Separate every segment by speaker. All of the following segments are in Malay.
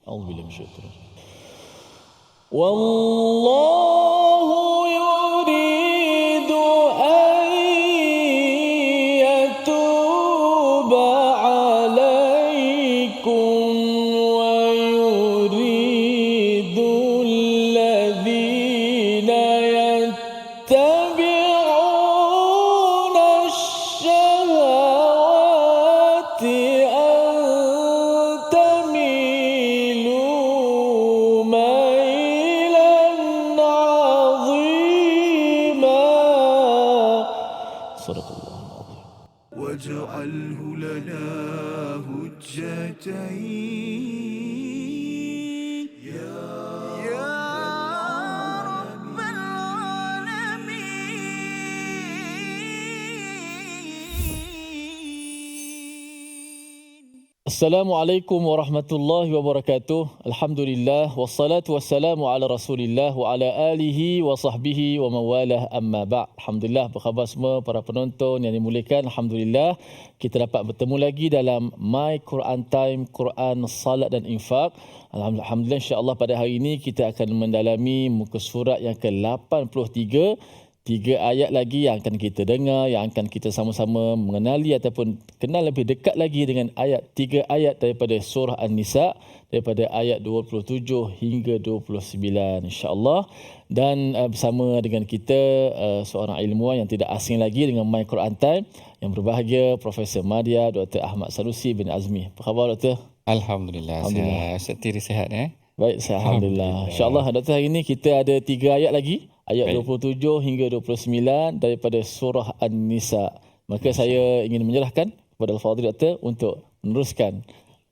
Speaker 1: A'udzubillahi minasyaitonir rajim. Wallahu yuridu an yatuba alaikum wa yuridu alladhina yattabi'una ash-shahawati an tamilu mailan 'azima. Sadaqallahul azim.
Speaker 2: واجعله لنا هجتين يا رب العالمين.
Speaker 1: Assalamualaikum warahmatullahi wabarakatuh. Alhamdulillah wassalatu wassalamu ala Rasulillah wa ala alihi wa sahbihi wa mawalah, amma ba'd. Alhamdulillah, apa khabar semua para penonton yang dimuliakan? Alhamdulillah kita dapat bertemu lagi dalam My Quran Time, Quran, Salat dan Infak. Alhamdulillah, insya-Allah pada hari ini kita akan mendalami muka surat yang ke-83. 3 ayat lagi yang akan kita dengar, yang akan kita sama-sama mengenali ataupun kenal lebih dekat lagi dengan 3 ayat daripada surah An-Nisa, daripada ayat 27 hingga 29, insya-Allah. Dan bersama dengan kita seorang ilmuwan yang tidak asing lagi dengan My Quran Time, yang berbahagia Profesor Madya Dr. Ahmad Sanusi bin Azmi. Apa khabar Doktor?
Speaker 3: Alhamdulillah. Setiri sihat
Speaker 1: Baik, alhamdulillah. Insya-Allah Doktor, hari ini kita ada 3 ayat lagi. Ayat 27 hingga 29 daripada surah An-Nisa. Maka saya ingin menyerahkan kepada Al-Fadhil Doktor untuk meneruskan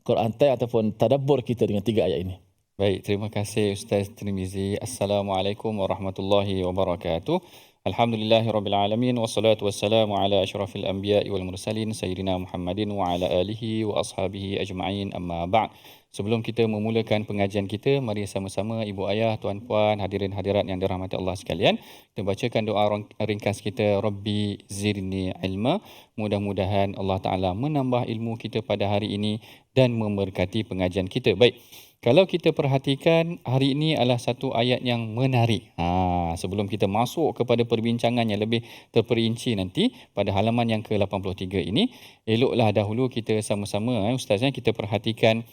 Speaker 1: Quran Time ataupun tadabbur kita dengan 3 ayat ini.
Speaker 3: Baik, terima kasih Ustaz Tirmizi. Assalamualaikum warahmatullahi wabarakatuh. Alhamdulillahirabbil alamin wassalatu wassalamu ala asyrafil anbiya'i wal mursalin sayyidina Muhammadin wa ala alihi wa ashabihi ajma'in, amma ba'd. Sebelum kita memulakan pengajian kita, mari sama-sama ibu ayah, tuan-puan, hadirin hadirat yang dirahmati Allah sekalian, kita bacakan doa ringkas kita, Rabbi zidni ilma. Mudah-mudahan Allah Ta'ala menambah ilmu kita pada hari ini dan memberkati pengajian kita. Baik, kalau kita perhatikan, hari ini adalah satu ayat yang menarik. Sebelum kita masuk kepada perbincangan yang lebih terperinci nanti pada halaman yang ke-83 ini, eloklah dahulu kita sama-sama ustaznya kita perhatikan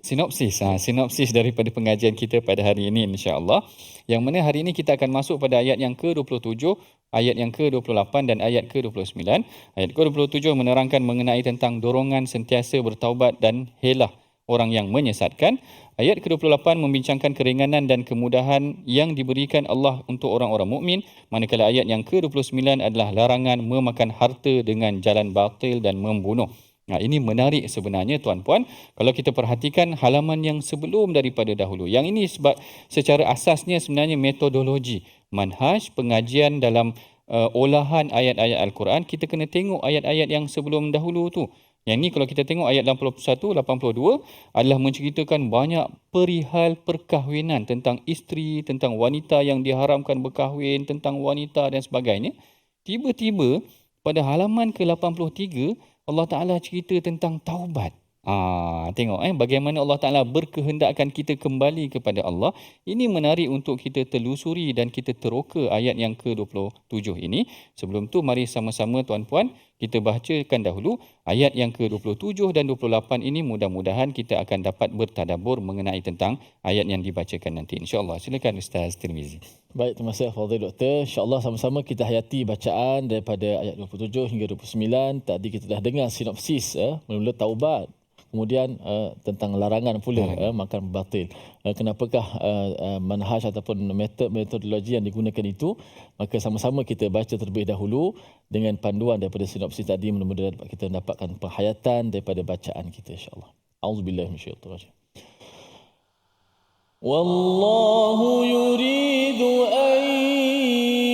Speaker 3: sinopsis daripada pengajian kita pada hari ini, insya-Allah. Yang mana hari ini kita akan masuk pada ayat yang ke-27, ayat yang ke-28 dan ayat ke-29. Ayat ke-27 menerangkan mengenai tentang dorongan sentiasa bertaubat dan helah orang yang menyesatkan. Ayat ke-28 membincangkan keringanan dan kemudahan yang diberikan Allah untuk orang-orang mukmin, manakala ayat yang ke-29 adalah larangan memakan harta dengan jalan batil dan membunuh. Ini menarik sebenarnya tuan-puan, kalau kita perhatikan halaman yang sebelum daripada dahulu. Yang ini sebab secara asasnya sebenarnya metodologi, manhaj pengajian dalam olahan ayat-ayat Al-Quran, kita kena tengok ayat-ayat yang sebelum dahulu tu. Yang ni kalau kita tengok ayat 81, 82 adalah menceritakan banyak perihal perkahwinan, tentang isteri, tentang wanita yang diharamkan berkahwin, tentang wanita dan sebagainya. Tiba-tiba pada halaman ke-83 Allah Ta'ala cerita tentang taubat. Tengok bagaimana Allah Ta'ala berkehendakkan kita kembali kepada Allah. Ini menarik untuk kita telusuri dan kita teroka ayat yang ke-27 ini. Sebelum tu mari sama-sama tuan-puan kita bacakan dahulu ayat yang ke-27 dan 28 ini, mudah-mudahan kita akan dapat bertadabbur mengenai tentang ayat yang dibacakan nanti, insya-Allah. Silakan Ustaz Tirmizi.
Speaker 1: Baik, terima kasih Fadhil Doktor. Insya-Allah sama-sama kita hayati bacaan daripada ayat 27 hingga 29. Tadi kita dah dengar sinopsis mula-mula taubat. Kemudian tentang larangan pula makan batil. Kenapakah manhaj ataupun metodologi yang digunakan itu? Maka sama-sama kita baca terlebih dahulu dengan panduan daripada sinopsis tadi, mudah-mudahan kita dapatkan penghayatan daripada bacaan kita, insya-Allah. Auzubillahi minasyaitonir rajim. Wallahu yuridu an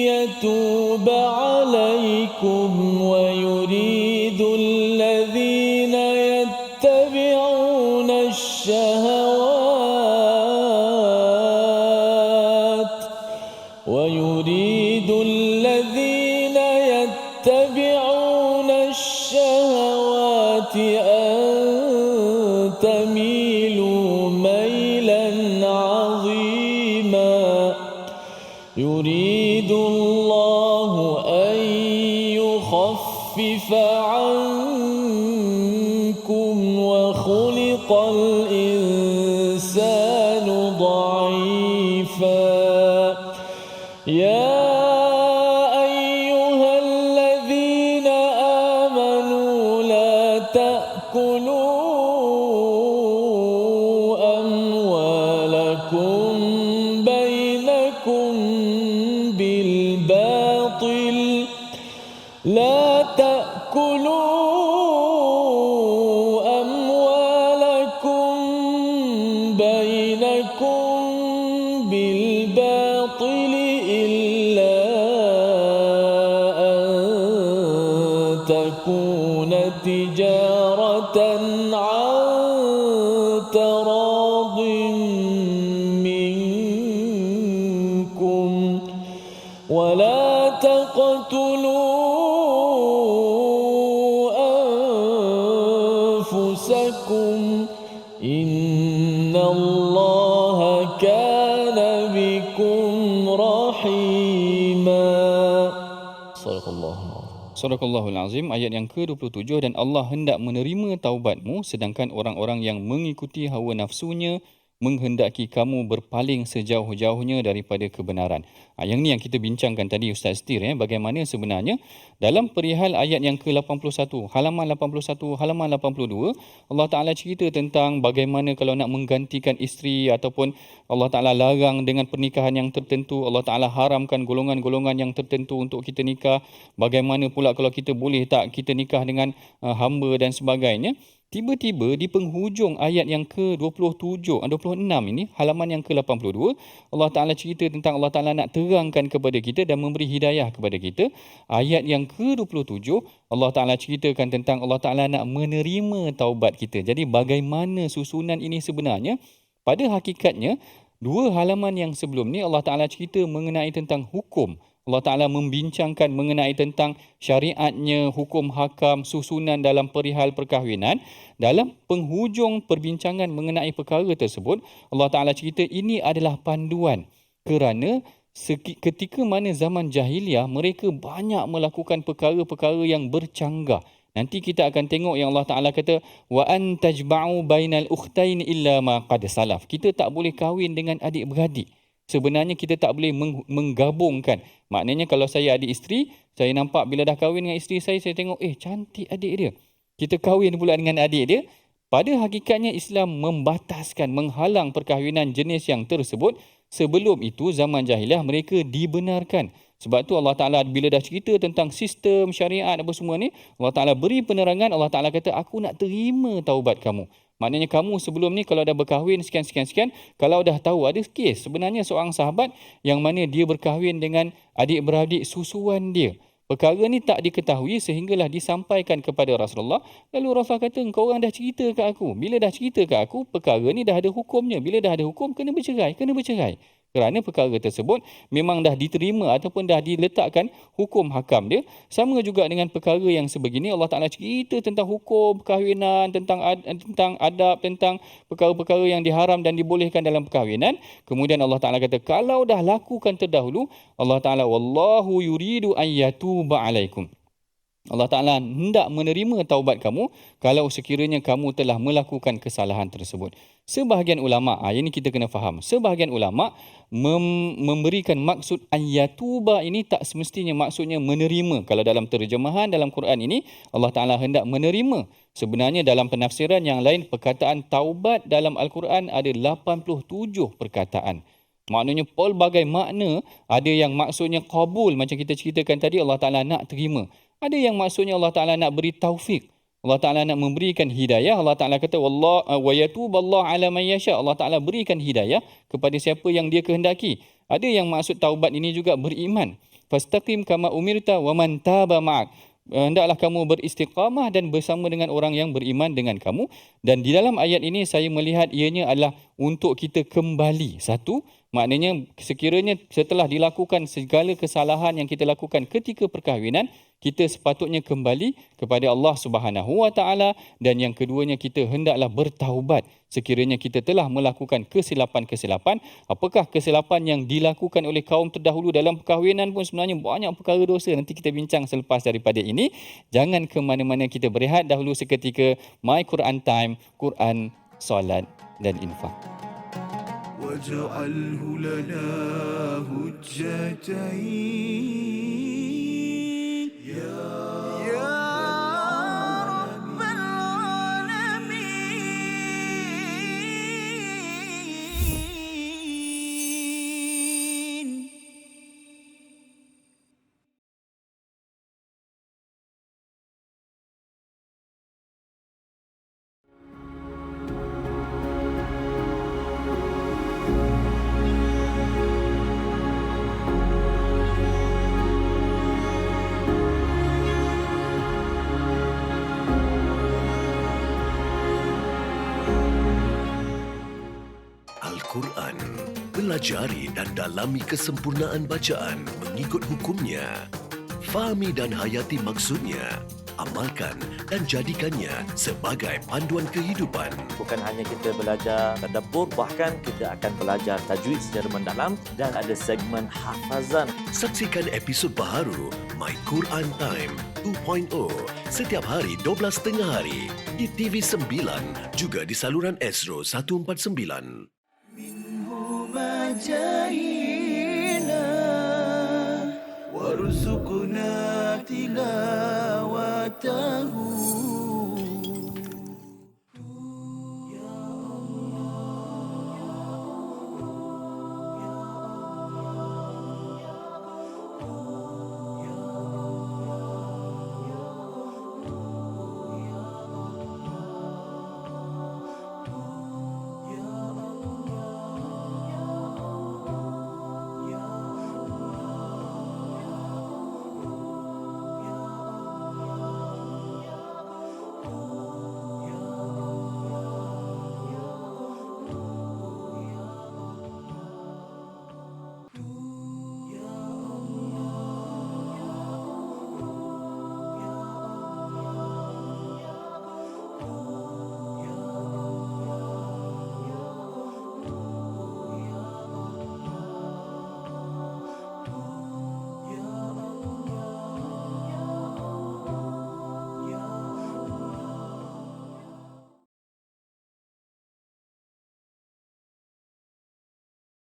Speaker 1: yatuba alaikum wa yuridu alladhina يتبعون الشهوات ويريد الذين يتبعون الشهوات أن تميلوا ميلا عظيما يريد الله أن يخفف عنكم وخلق الإنسان ضعيفا يا أيها الذين آمنوا لا تأكلوا أموالكم بينكم بالباطل لا تأكلوا أموالكم بينكم بالباطل إلا أن تكون تجارة عن تراض منكم ولا تقتلوا أنفسكم إن الله كان بكم رحيما صدق الله العظيم.
Speaker 3: Surahul Azim ayat yang ke-27, dan Allah hendak menerima taubatmu sedangkan orang-orang yang mengikuti hawa nafsunya menghendaki kamu berpaling sejauh-jauhnya daripada kebenaran. Yang ni yang kita bincangkan tadi Ustaz Setir, bagaimana sebenarnya dalam perihal ayat yang ke-81, halaman 81, halaman 82, Allah Ta'ala cerita tentang bagaimana kalau nak menggantikan isteri ataupun Allah Ta'ala larang dengan pernikahan yang tertentu, Allah Ta'ala haramkan golongan-golongan yang tertentu untuk kita nikah, bagaimana pula kalau kita boleh tak kita nikah dengan hamba dan sebagainya. Tiba-tiba di penghujung ayat yang ke-26 ini, halaman yang ke-82, Allah Ta'ala cerita tentang Allah Ta'ala nak terangkan kepada kita dan memberi hidayah kepada kita. Ayat yang ke-27, Allah Ta'ala ceritakan tentang Allah Ta'ala nak menerima taubat kita. Jadi bagaimana susunan ini sebenarnya? Pada hakikatnya, dua halaman yang sebelum ni Allah Ta'ala cerita mengenai tentang hukum. Allah Ta'ala membincangkan mengenai tentang syariatnya, hukum hakam, susunan dalam perihal perkahwinan. Dalam penghujung perbincangan mengenai perkara tersebut, Allah Ta'ala cerita ini adalah panduan kerana ketika mana zaman jahiliah, mereka banyak melakukan perkara-perkara yang bercanggah. Nanti kita akan tengok yang Allah Ta'ala kata, wa an tajba'u bainal ukhtain illa ma qad salaf. Kita tak boleh kahwin dengan adik-beradik. Sebenarnya kita tak boleh menggabungkan. Maknanya kalau saya adik isteri, saya nampak bila dah kahwin dengan isteri saya tengok, cantik adik dia. Kita kahwin pula dengan adik dia. Pada hakikatnya Islam membataskan, menghalang perkahwinan jenis yang tersebut. Sebelum itu zaman jahiliah mereka dibenarkan. Sebab tu Allah Ta'ala bila dah cerita tentang sistem syariat apa semua ni, Allah Ta'ala beri penerangan, Allah Ta'ala kata aku nak terima taubat kamu. Maknanya kamu sebelum ni kalau dah berkahwin sekian, kalau dah tahu ada kes sebenarnya seorang sahabat yang mana dia berkahwin dengan adik-beradik susuan dia. Perkara ni tak diketahui sehinggalah disampaikan kepada Rasulullah. Lalu Rasulullah kata, engkau orang dah cerita ke aku. Bila dah cerita ke aku, perkara ni dah ada hukumnya. Bila dah ada hukum, kena bercerai. Kerana perkara tersebut memang dah diterima ataupun dah diletakkan hukum hakam dia. Sama juga dengan perkara yang sebegini, Allah Ta'ala cerita tentang hukum perkahwinan, tentang adab, tentang perkara-perkara yang diharam dan dibolehkan dalam perkahwinan. Kemudian Allah Ta'ala kata, kalau dah lakukan terdahulu, Allah Ta'ala, wallahu yuridu an yatuba alaikum. Allah Ta'ala hendak menerima taubat kamu kalau sekiranya kamu telah melakukan kesalahan tersebut. Sebahagian ulama', ini kita kena faham, sebahagian ulama' memberikan maksud ayatuba ini tak semestinya maksudnya menerima. Kalau dalam terjemahan dalam Quran ini, Allah Ta'ala hendak menerima. Sebenarnya dalam penafsiran yang lain, perkataan taubat dalam Al-Quran ada 87 perkataan. Maknanya pelbagai makna, ada yang maksudnya qabul macam kita ceritakan tadi, Allah Ta'ala nak terima. Ada yang maksudnya Allah Ta'ala nak beri taufik. Allah Ta'ala nak memberikan hidayah. Allah Ta'ala kata, wa yatuballahu ala man yasha. Allah Ta'ala berikan hidayah kepada siapa yang dia kehendaki. Ada yang maksud taubat ini juga beriman. Fastaqim kama umirta wa man taba ma'ak. Hendaklah kamu beristiqamah dan bersama dengan orang yang beriman dengan kamu. Dan di dalam ayat ini saya melihat ianya adalah untuk kita kembali. Satu, maknanya sekiranya setelah dilakukan segala kesalahan yang kita lakukan ketika perkahwinan, kita sepatutnya kembali kepada Allah Subhanahu Wa Taala, dan yang keduanya kita hendaklah bertaubat sekiranya kita telah melakukan kesilapan-kesilapan. Apakah kesilapan yang dilakukan oleh kaum terdahulu dalam perkahwinan pun sebenarnya banyak perkara dosa. Nanti kita bincang selepas daripada ini. Jangan ke mana-mana, kita berehat dahulu seketika. My Quran Time, Quran, solat dan infak.
Speaker 2: واجعله لنا هجتين يا رب العالمين.
Speaker 4: Al-Quran. Pelajari dan dalami kesempurnaan bacaan mengikut hukumnya. Fahami dan hayati maksudnya. Amalkan dan jadikannya sebagai panduan kehidupan.
Speaker 5: Bukan hanya kita belajar tadabbur, bahkan kita akan belajar tajwid secara mendalam dan ada segmen hafazan.
Speaker 4: Saksikan episod baharu My Quran Time 2.0 setiap hari 12.30 hari di TV9 juga di saluran Astro 149.
Speaker 2: مجاهينا وارزقنا تلاوته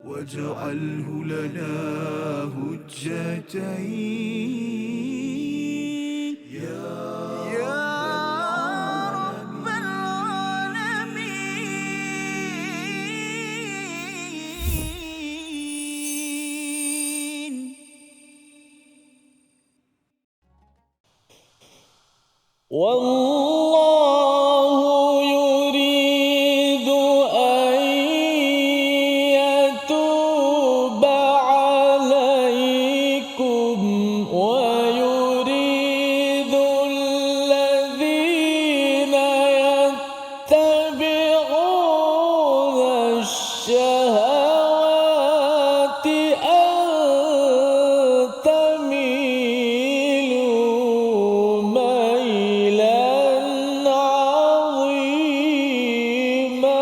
Speaker 2: واجعله لنا هجتين يا رب العالمين.
Speaker 1: والله يريد أن يتوب عليكم ويريد الذين يتبعون الشهوات أن تميلوا ميلا عظيما.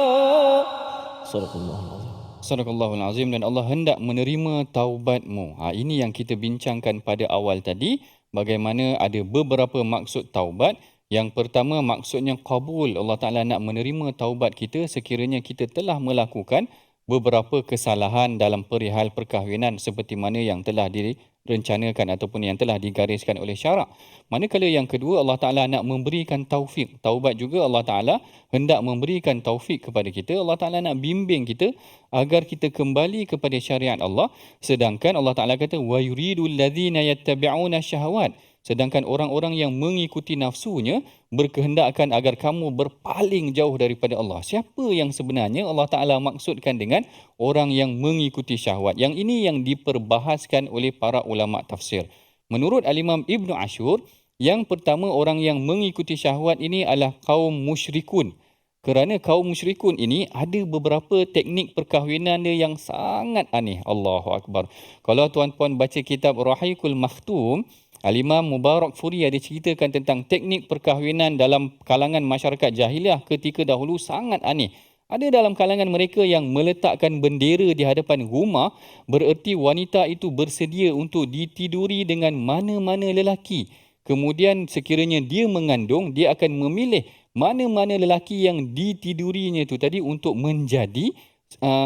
Speaker 1: صدق الله العظيم.
Speaker 3: Sadaqallahul Azim. Dan Allah hendak menerima taubatmu. Ini yang kita bincangkan pada awal tadi. Bagaimana ada beberapa maksud taubat. Yang pertama maksudnya qabul. Allah Ta'ala nak menerima taubat kita sekiranya kita telah melakukan beberapa kesalahan dalam perihal perkahwinan seperti mana yang telah direncanakan ataupun yang telah digariskan oleh syarak. Manakala yang kedua, Allah Ta'ala nak memberikan taufik. Taubat juga Allah Ta'ala hendak memberikan taufik kepada kita. Allah Ta'ala nak bimbing kita agar kita kembali kepada syariat Allah. Sedangkan Allah Ta'ala kata, وَيُرِيدُ الَّذِينَ يَتَّبِعُونَ الشَّهَوَاتِ. Sedangkan orang-orang yang mengikuti nafsunya berkehendakkan agar kamu berpaling jauh daripada Allah. Siapa yang sebenarnya Allah Ta'ala maksudkan dengan orang yang mengikuti syahwat? Yang ini yang diperbahaskan oleh para ulama tafsir. Menurut Al-Imam Ibn Ashur, yang pertama orang yang mengikuti syahwat ini adalah kaum musyrikun. Kerana kaum musyrikun ini ada beberapa teknik perkahwinan dia yang sangat aneh. Allahu Akbar. Kalau tuan-puan baca kitab Rahiqul Makhtum, Al-Imam Mubarak Furi ada ceritakan tentang teknik perkahwinan dalam kalangan masyarakat jahiliah ketika dahulu sangat aneh. Ada dalam kalangan mereka yang meletakkan bendera di hadapan rumah, bererti wanita itu bersedia untuk ditiduri dengan mana-mana lelaki. Kemudian sekiranya dia mengandung, dia akan memilih mana-mana lelaki yang ditidurinya itu tadi untuk menjadi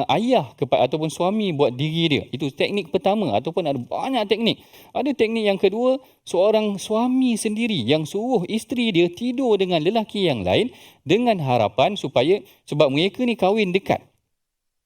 Speaker 3: ayah ataupun suami buat diri dia. Itu teknik pertama, ataupun ada banyak teknik. Ada teknik yang kedua, seorang suami sendiri yang suruh isteri dia tidur dengan lelaki yang lain dengan harapan supaya, sebab mereka ni kahwin dekat.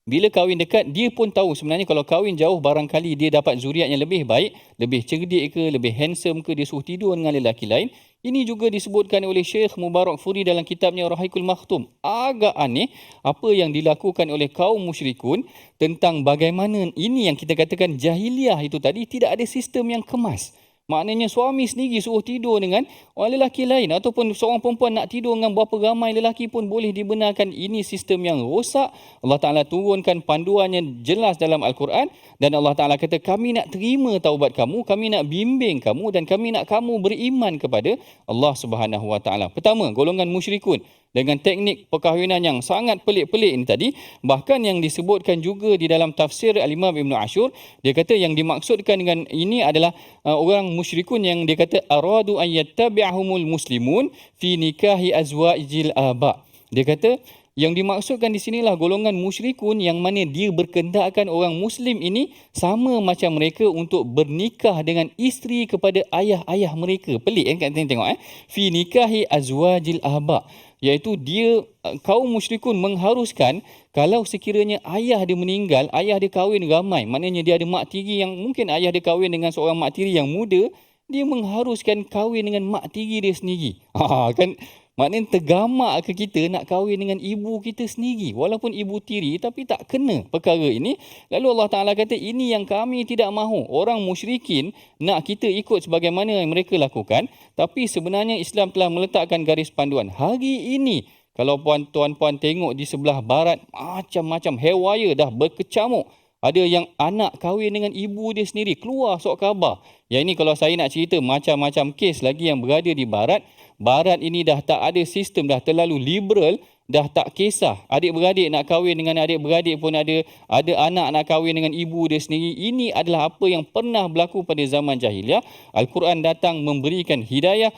Speaker 3: Bila kahwin dekat, dia pun tahu sebenarnya kalau kahwin jauh barangkali dia dapat zuriat yang lebih baik, lebih cerdik ke, lebih handsome ke, dia suruh tidur dengan lelaki lain. Ini juga disebutkan oleh Syekh Mubarak Furi dalam kitabnya Rahiqul Makhtum. Agak aneh apa yang dilakukan oleh kaum musyrikun tentang bagaimana ini yang kita katakan jahiliah itu tadi tidak ada sistem yang kemas. Maknanya suami sendiri suruh tidur dengan orang lelaki lain, ataupun seorang perempuan nak tidur dengan berapa ramai lelaki pun boleh dibenarkan. Ini sistem yang rosak. Allah Ta'ala turunkan panduannya jelas dalam Al-Quran, dan Allah Ta'ala kata kami nak terima taubat kamu, kami nak bimbing kamu, dan kami nak kamu beriman kepada Allah Subhanahu Wa Ta'ala. Pertama, golongan musyrikun dengan teknik perkahwinan yang sangat pelik-pelik ini tadi. Bahkan yang disebutkan juga di dalam tafsir Al-Imam Ibn Ashur, dia kata yang dimaksudkan dengan ini adalah orang musyrikun yang dia kata aradu an yattabi'ahumul muslimun fi nikahi azwajil aba. Dia kata yang dimaksudkan di sinilah golongan musyrikun yang mana dia berkehendakkan orang muslim ini sama macam mereka untuk bernikah dengan isteri kepada ayah-ayah mereka. Pelik kan, tengok fi nikahi azwajil aba, iaitu dia kaum musyrikun mengharuskan kalau sekiranya ayah dia meninggal, ayah dia kahwin ramai, maknanya dia ada mak tiri yang mungkin ayah dia kahwin dengan seorang mak tiri yang muda, dia mengharuskan kahwin dengan mak tiri dia sendiri. Kan maknanya tergamak ke kita nak kahwin dengan ibu kita sendiri walaupun ibu tiri, tapi tak kena perkara ini. Lalu Allah Ta'ala kata ini yang kami tidak mahu. Orang musyrikin nak kita ikut sebagaimana yang mereka lakukan, tapi sebenarnya Islam telah meletakkan garis panduan. Hari ini kalau tuan-puan tengok di sebelah barat, macam-macam hewaya dah berkecamuk. Ada yang anak kahwin dengan ibu dia sendiri, keluar sok khabar. Yang ini kalau saya nak cerita macam-macam kes lagi yang berada di barat. Barat ini dah tak ada sistem, dah terlalu liberal, dah tak kisah. Adik-beradik nak kahwin dengan adik-beradik pun ada anak nak kahwin dengan ibu dia sendiri. Ini adalah apa yang pernah berlaku pada zaman jahiliah. Al-Quran datang memberikan hidayah.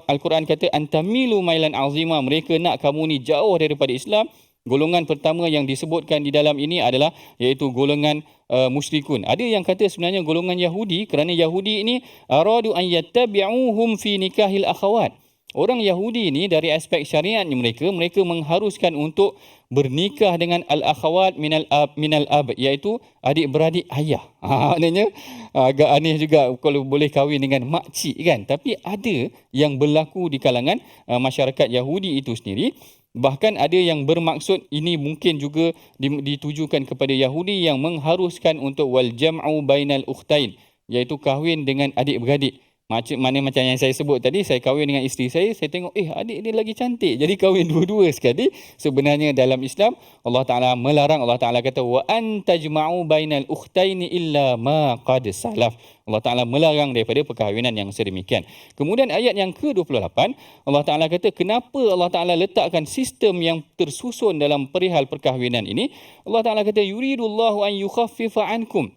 Speaker 3: Al-Quran kata antamilu mailan azima, mereka nak kamu ni jauh daripada Islam. Golongan pertama yang disebutkan di dalam ini adalah iaitu golongan musyrikun. Ada yang kata sebenarnya golongan Yahudi, kerana Yahudi ini aradu an yattabi'uhum fi nikahil akhawat. Orang Yahudi ini dari aspek syariatnya mereka mengharuskan untuk bernikah dengan al-akhawat minal ab, iaitu adik-beradik ayah. Maknanya agak aneh juga kalau boleh kahwin dengan makcik kan. Tapi ada yang berlaku di kalangan masyarakat Yahudi itu sendiri. Bahkan ada yang bermaksud ini mungkin juga ditujukan kepada Yahudi yang mengharuskan untuk wal jam'u bainal ukhtain, iaitu kahwin dengan adik-beradik. Macam yang saya sebut tadi, saya kahwin dengan isteri saya tengok adik dia lagi cantik, jadi kahwin dua-dua sekali. Sebenarnya dalam Islam Allah Ta'ala melarang. Allah Ta'ala kata wa an tajma'u bainal ukhtaini illa ma qad salaf. Allah Ta'ala melarang daripada perkahwinan yang sedemikian. Kemudian ayat yang ke-28, Allah Ta'ala kata kenapa Allah Ta'ala letakkan sistem yang tersusun dalam perihal perkahwinan ini. Allah Ta'ala kata yuridullahu an yukhaffifa ankum.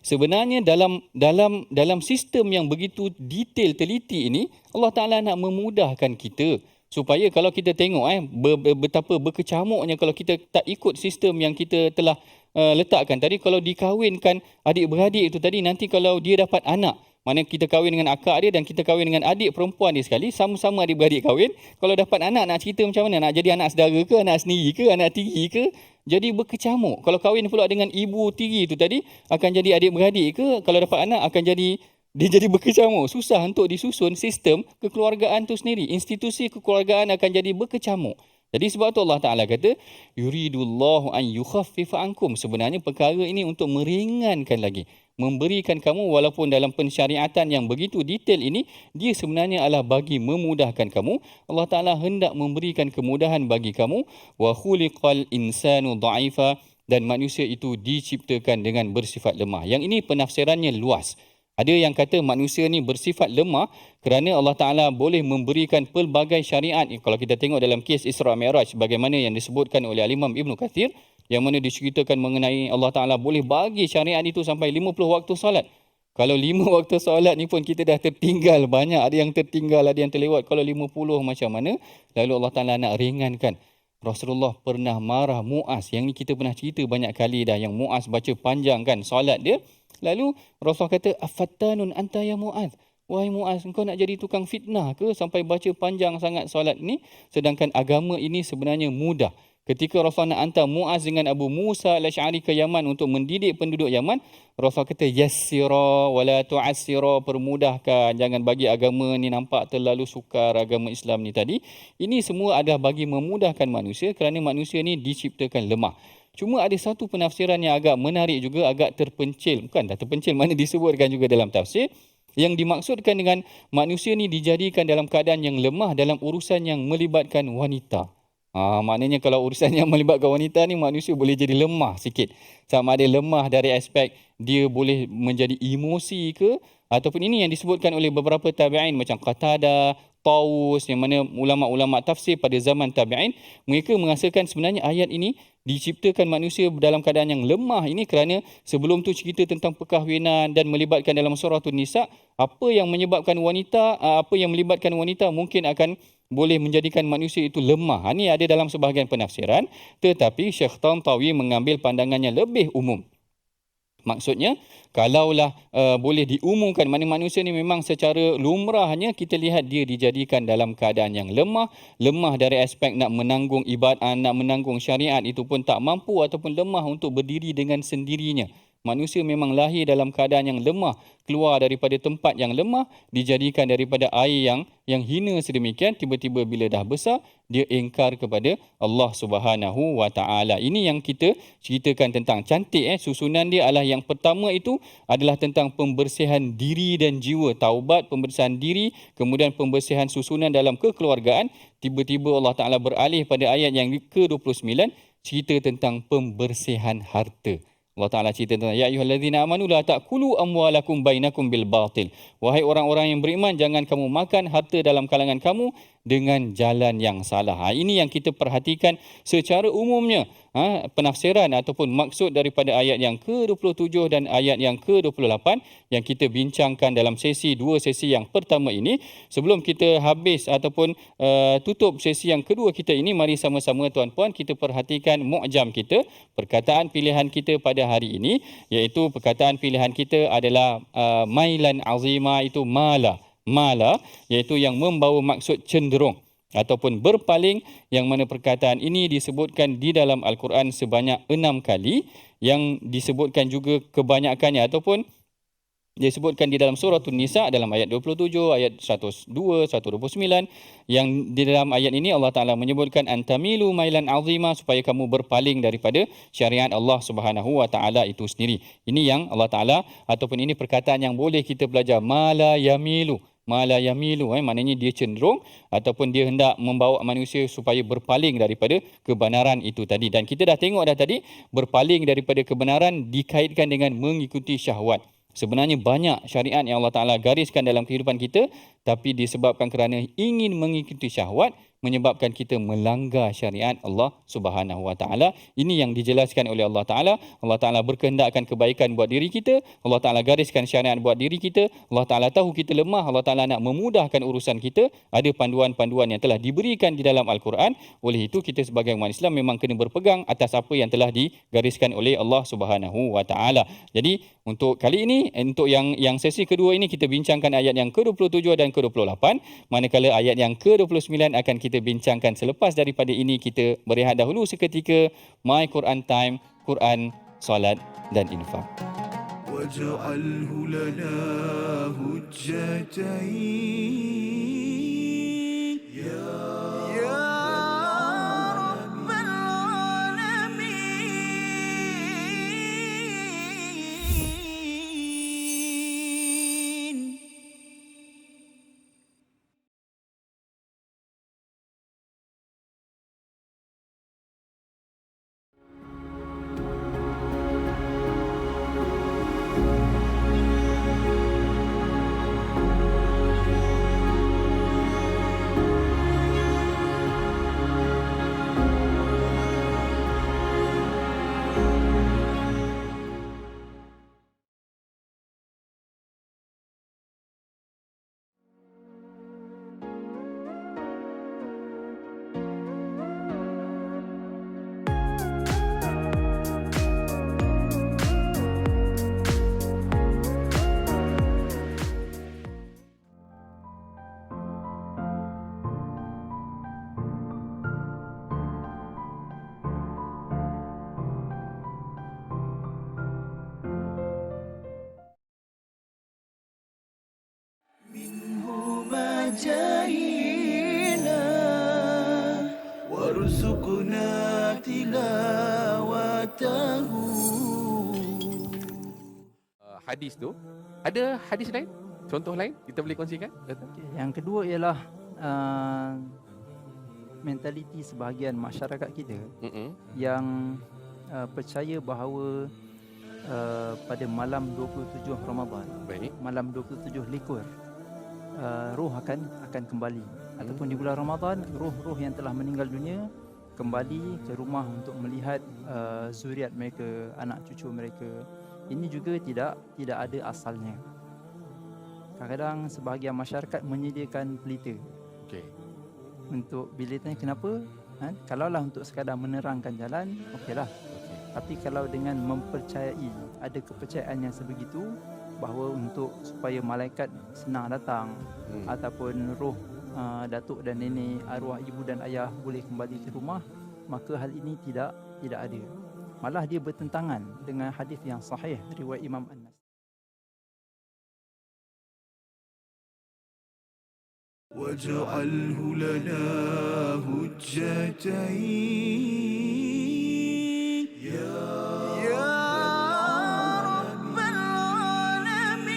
Speaker 3: Sebenarnya dalam sistem yang begitu detail teliti ini, Allah Ta'ala nak memudahkan kita supaya kalau kita tengok betapa berkecamuknya kalau kita tak ikut sistem yang kita telah letakkan tadi. Kalau dikahwinkan adik-beradik itu tadi, nanti kalau dia dapat anak, mana kita kahwin dengan akak dia dan kita kahwin dengan adik perempuan dia sekali, sama-sama adik-beradik kahwin. Kalau dapat anak, nak cerita macam mana? Nak jadi anak saudara ke, anak sendiri ke, anak tiri ke? Jadi berkecamuk. Kalau kahwin pula dengan ibu tiri itu tadi, akan jadi adik-beradik ke? Kalau dapat anak, akan jadi berkecamuk. Susah untuk disusun sistem kekeluargaan itu sendiri. Institusi kekeluargaan akan jadi berkecamuk. Jadi sebab tu Allah Ta'ala kata yuridullahu an yukhaffifa ankum. Sebenarnya perkara ini untuk meringankan lagi, memberikan kamu, walaupun dalam pensyariatan yang begitu detail ini, dia sebenarnya adalah bagi memudahkan kamu. Allah Ta'ala hendak memberikan kemudahan bagi kamu. Wa khuliqal insanu dha'ifa, dan manusia itu diciptakan dengan bersifat lemah. Yang ini penafsirannya luas. Ada yang kata manusia ni bersifat lemah kerana Allah Ta'ala boleh memberikan pelbagai syariat. Kalau kita tengok dalam kes Isra Mi'raj, bagaimana yang disebutkan oleh Al-Imam Ibn Kathir, yang mana diceritakan mengenai Allah Ta'ala boleh bagi syariat itu sampai 50 waktu solat. Kalau 5 waktu solat ni pun kita dah tertinggal banyak. Ada yang tertinggal, ada yang terlewat. Kalau 50 macam mana? Lalu Allah Ta'ala nak ringankan. Rasulullah pernah marah Muaz. Yang ni kita pernah cerita banyak kali dah. Yang Muaz baca panjang kan solat dia. Lalu Rasulullah kata, afattanun anta ya Muaz. Wahai Muaz, engkau nak jadi tukang fitnah ke sampai baca panjang sangat solat ni? Sedangkan agama ini sebenarnya mudah. Ketika Rasulullah nak hantar Muaz dengan Abu Musa al-Asy'ari ke Yaman untuk mendidik penduduk Yaman, Rasulullah kata yassira wala tu'assira, permudahkan, jangan bagi agama ni nampak terlalu sukar agama Islam ni tadi. Ini semua adalah bagi memudahkan manusia kerana manusia ni diciptakan lemah. Cuma ada satu penafsiran yang agak menarik juga, agak terpencil. Bukan dah terpencil, mana disebutkan juga dalam tafsir. Yang dimaksudkan dengan manusia ni dijadikan dalam keadaan yang lemah dalam urusan yang melibatkan wanita. Maknanya kalau urusan yang melibatkan wanita ni manusia boleh jadi lemah sikit. Sama ada lemah dari aspek dia boleh menjadi emosi ke, ataupun ini yang disebutkan oleh beberapa tabi'in macam Qatadah, Taus, yang mana ulama-ulama tafsir pada zaman tabi'in, mereka merasakan sebenarnya ayat ini diciptakan manusia dalam keadaan yang lemah ini kerana sebelum tu cerita tentang perkahwinan dan melibatkan dalam surah An-Nisa, apa yang melibatkan wanita mungkin akan boleh menjadikan manusia itu lemah. Ini ada dalam sebahagian penafsiran, tetapi Syekh Tantawi mengambil pandangannya lebih umum. Maksudnya, kalaulah boleh diumumkan, mana manusia ni memang secara lumrahnya kita lihat dia dijadikan dalam keadaan yang lemah dari aspek nak menanggung ibadah, nak menanggung syariat itu pun tak mampu, ataupun lemah untuk berdiri dengan sendirinya. Manusia memang lahir dalam keadaan yang lemah, keluar daripada tempat yang lemah, dijadikan daripada air yang hina sedemikian, tiba-tiba bila dah besar, dia ingkar kepada Allah Subhanahu wa Ta'ala. Ini yang kita ceritakan tentang cantik. Susunan dia adalah yang pertama itu adalah tentang pembersihan diri dan jiwa. Taubat, pembersihan diri, kemudian pembersihan susunan dalam kekeluargaan. Tiba-tiba Allah Ta'ala beralih pada ayat yang ke-29, cerita tentang pembersihan harta. Allah Ta'ala cerita tentang ya ayyuhallazina amanu la ta'kulu amwalakum bainakum bil batil. Wahai orang-orang yang beriman, jangan kamu makan harta dalam kalangan kamu dengan jalan yang salah. Ini yang kita perhatikan secara umumnya. Penafsiran ataupun maksud daripada ayat yang ke-27 dan ayat yang ke-28 yang kita bincangkan dalam dua sesi yang pertama ini. Sebelum kita habis ataupun tutup sesi yang kedua kita ini, mari sama-sama tuan-puan kita perhatikan mu'jam kita, perkataan pilihan kita pada hari ini, iaitu perkataan pilihan kita adalah mailan azima, itu mala, iaitu yang membawa maksud cenderung ataupun berpaling, yang mana perkataan ini disebutkan di dalam Al-Quran sebanyak 6 kali, yang disebutkan juga kebanyakannya ataupun disebutkan di dalam surah An-Nisa dalam ayat 27, ayat 102, 129, yang di dalam ayat ini Allah Ta'ala menyebutkan antamilu mailan azima, supaya kamu berpaling daripada syariat Allah Subhanahu wa Ta'ala itu sendiri. Ini yang Allah Ta'ala, ataupun ini perkataan yang boleh kita belajar, mala yamilu, maknanya dia cenderung ataupun dia hendak membawa manusia supaya berpaling daripada kebenaran itu tadi. Dan kita dah tengok dah tadi, berpaling daripada kebenaran dikaitkan dengan mengikuti syahwat. Sebenarnya banyak syariat yang Allah Ta'ala gariskan dalam kehidupan kita, tapi disebabkan kerana ingin mengikuti syahwat, menyebabkan kita melanggar syariat Allah Subhanahu wa Ta'ala. Ini yang dijelaskan oleh Allah Ta'ala. Allah Ta'ala berkehendakkan kebaikan buat diri kita. Allah Ta'ala gariskan syariat buat diri kita. Allah Ta'ala tahu kita lemah. Allah Ta'ala nak memudahkan urusan kita. Ada panduan-panduan yang telah diberikan di dalam Al-Quran. Oleh itu kita sebagai umat Islam memang kena berpegang atas apa yang telah digariskan oleh Allah Subhanahu wa Ta'ala. Jadi untuk kali ini, untuk yang sesi kedua ini, kita bincangkan ayat yang ke-27 dan ke-28. Manakala ayat yang ke-29 akan kita bincangkan selepas daripada ini. Kita berehat dahulu seketika. My Quran Time, Quran, Salat dan Infak.
Speaker 2: واجعله لنا هجتين يا رب العالمين. وارزقنا تلاوته.
Speaker 6: Hadis tu, ada hadis lain? Contoh lain kita boleh kongsikan?
Speaker 7: Okay. Yang kedua ialah mentaliti sebahagian masyarakat kita yang percaya bahawa pada malam 27 Ramadan,
Speaker 6: Baik.
Speaker 7: malam 27 likur, roh akan kembali. Ataupun di bulan Ramadan, roh-roh yang telah meninggal dunia kembali ke rumah untuk melihat zuriat mereka, anak cucu mereka. Ini juga tidak ada asalnya. Kadang-kadang sebahagian masyarakat menyediakan pelita.
Speaker 6: Okey.
Speaker 7: Untuk bila tanya kenapa, kalaulah untuk sekadar menerangkan jalan, okeylah. Tapi kalau dengan mempercayai, ada kepercayaan yang sebegitu bahawa untuk supaya malaikat senang datang ataupun roh datuk dan nenek, arwah ibu dan ayah boleh kembali ke rumah, maka hal ini tidak ada. Malah dia bertentangan dengan hadis yang sahih riwayat Imam An-Nasai.
Speaker 2: واجعله لنا هجتين يا رب العالمين.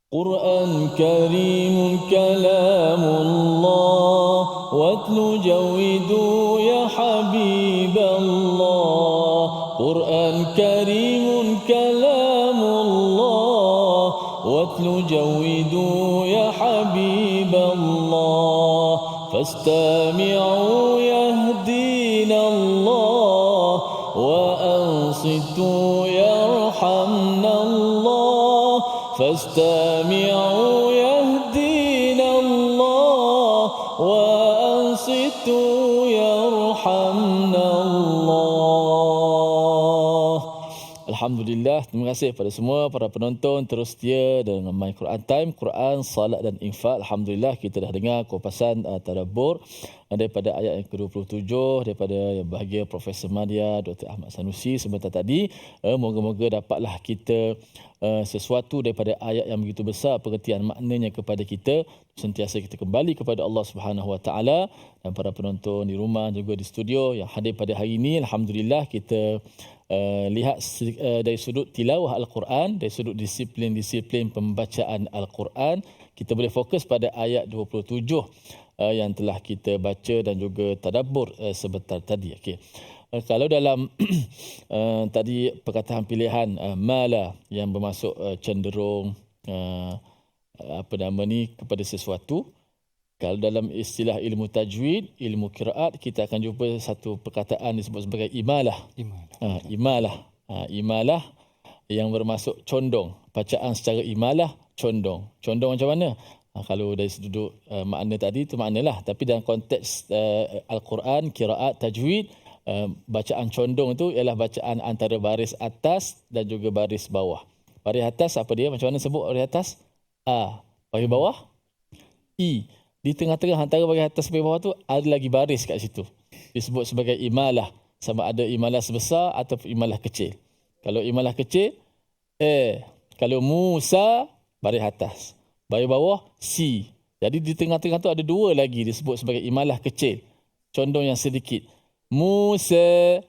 Speaker 1: قرآن كريم كلام الله واتل جودوا يا حبيب الله. قرآن كريم كلام الله واتل جودوا يا حبيب الله. فاستمعوا يهدينا الله وأنصتوا يرحمنا الله. فاستمعوا يهدينا الله وأنصتوا يرحمنا الله. Alhamdulillah, terima kasih kepada semua para penonton terus setia dengan My Quran Time, Quran, Salat dan Infak. Alhamdulillah kita dah dengar kupasan tadabbur daripada ayat yang ke-27 daripada yang bahagia Profesor Madia, Dr. Ahmad Sanusi sebentar tadi. Moga-moga dapatlah kita sesuatu daripada ayat yang begitu besar pengertian maknanya kepada kita, sentiasa kita kembali kepada Allah Subhanahu Wa Taala. Dan para penonton di rumah juga di studio yang hadir pada hari ini, alhamdulillah kita lihat dari sudut tilawah Al-Quran, dari sudut disiplin pembacaan Al-Quran, kita boleh fokus pada ayat 27 yang telah kita baca dan juga tadabbur sebentar tadi. Okey. Kalau dalam tadi perkataan pilihan mala yang bermaksud cenderung kepada sesuatu. Kalau dalam istilah ilmu tajwid, ilmu qiraat, kita akan jumpa satu perkataan disebut sebagai imalah. Imalah yang bermaksud condong. Bacaan secara imalah condong. Condong macam mana? Kalau dari sudut makna tadi itu maknalah, tapi dalam konteks Al-Quran, qiraat, tajwid, bacaan condong itu ialah bacaan antara baris atas dan juga baris bawah. Baris atas apa dia? Macam mana sebut baris atas? A. Baris bawah? I. Di tengah-tengah antara baris atas dan bawah tu ada lagi baris kat situ. Disebut sebagai imalah. Sama ada imalah sebesar atau imalah kecil. Kalau imalah kecil, kalau Musa, baris atas. Baris bawah, C. Jadi di tengah-tengah tu ada dua lagi disebut sebagai imalah kecil. Condong yang sedikit. Musa.